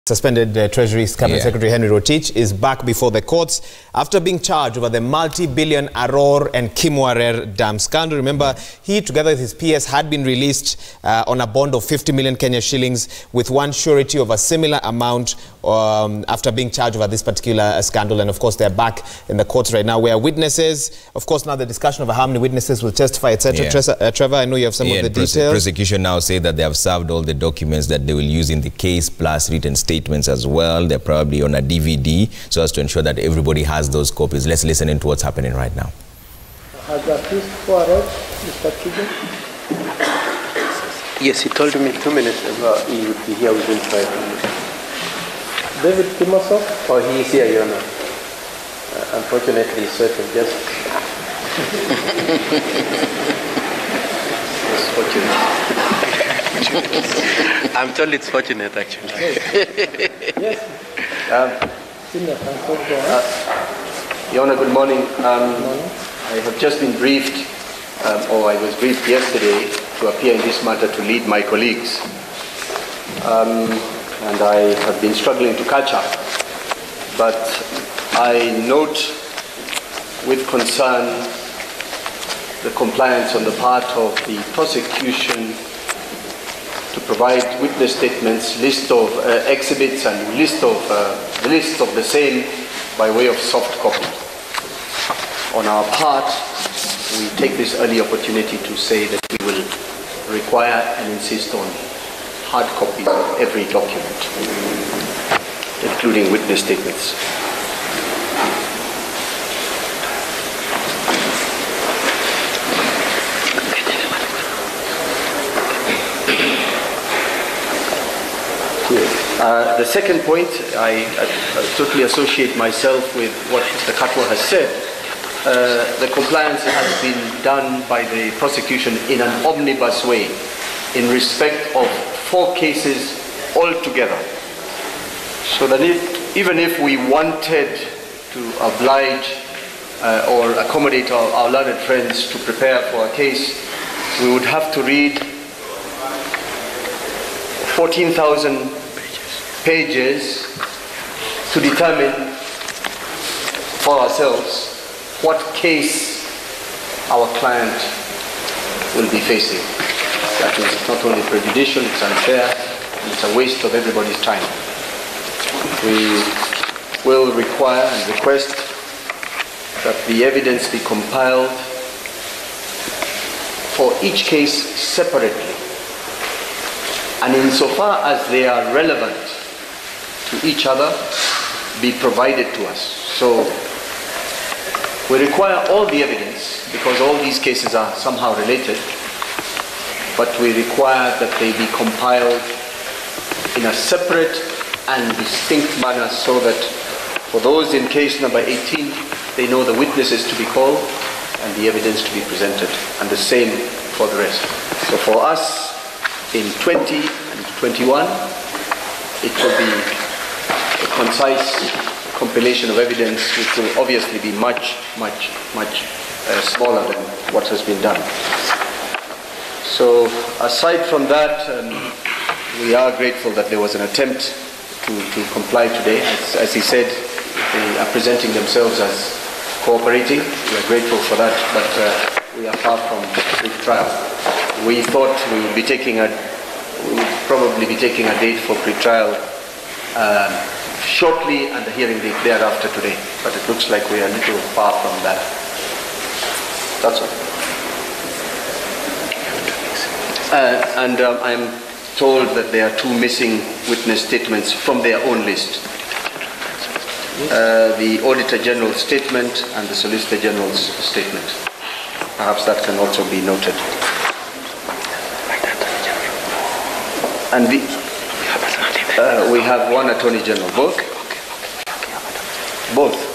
Suspended Treasury Cabinet Secretary Henry Rotich is back before the courts after being charged over the multi-billion Arror and Kimwarer dam scandal. Remember, he, together with his PS, had been released on a bond of 50 million Kenya shillings with one surety of a similar amount after being charged over this particular scandal. And of course, they're back in the courts right now where witnesses, of course, now the discussion of how many witnesses will testify, etc. Trevor, I know you have some of the details. Prosecution now say that they have served all the documents that they will use in the case, plus written statements as well. They're probably on a DVD, so as to ensure that everybody has those copies. Let's listen into what's happening right now. Has at least four Mr. Thugge? Yes, he told me 2 minutes ago he would be here within 5 minutes. David Kimwarer? Oh, he is here, Your Honor. Unfortunately, he's certain just... It's fortunate. I'm told it's fortunate, actually. Yes. Your Honor, good morning. I have just been briefed, or I was briefed yesterday to appear in this matter to lead my colleagues. And I have been struggling to catch up. But I note with concern the compliance on the part of the prosecution to provide witness statements, list of exhibits and the list of the same by way of soft copy. On our part, we take this early opportunity to say that we will require and insist on hard copies of every document, including witness statements. The second point, I totally associate myself with what Mr. Katwa has said. The compliance has been done by the prosecution in an omnibus way in respect of 4 cases altogether. So that even if we wanted to oblige or accommodate our learned friends to prepare for a case, we would have to read 14,000 pages to determine for ourselves what case our client will be facing. That is not only prejudicial, it's unfair, it's a waste of everybody's time. We will require and request that the evidence be compiled for each case separately, and insofar as they are relevant to each other, be provided to us. So we require all the evidence because all these cases are somehow related, but we require that they be compiled in a separate and distinct manner so that for those in case number 18, they know the witnesses to be called and the evidence to be presented, and the same for the rest. So for us in 20 and 21, it will be a concise compilation of evidence which will obviously be much smaller than what has been done. So aside from that, we are grateful that there was an attempt to comply today. As he said, they are presenting themselves as cooperating. We are grateful for that, but we are far from pre-trial. We thought we would probably be taking a date for pre-trial shortly and the hearing date thereafter today, but it looks like we are a little far from that. That's all. I'm told that there are 2 missing witness statements from their own list. The Auditor General's statement and the Solicitor General's statement. Perhaps that can also be noted. And we have 1 Attorney General, both? Both.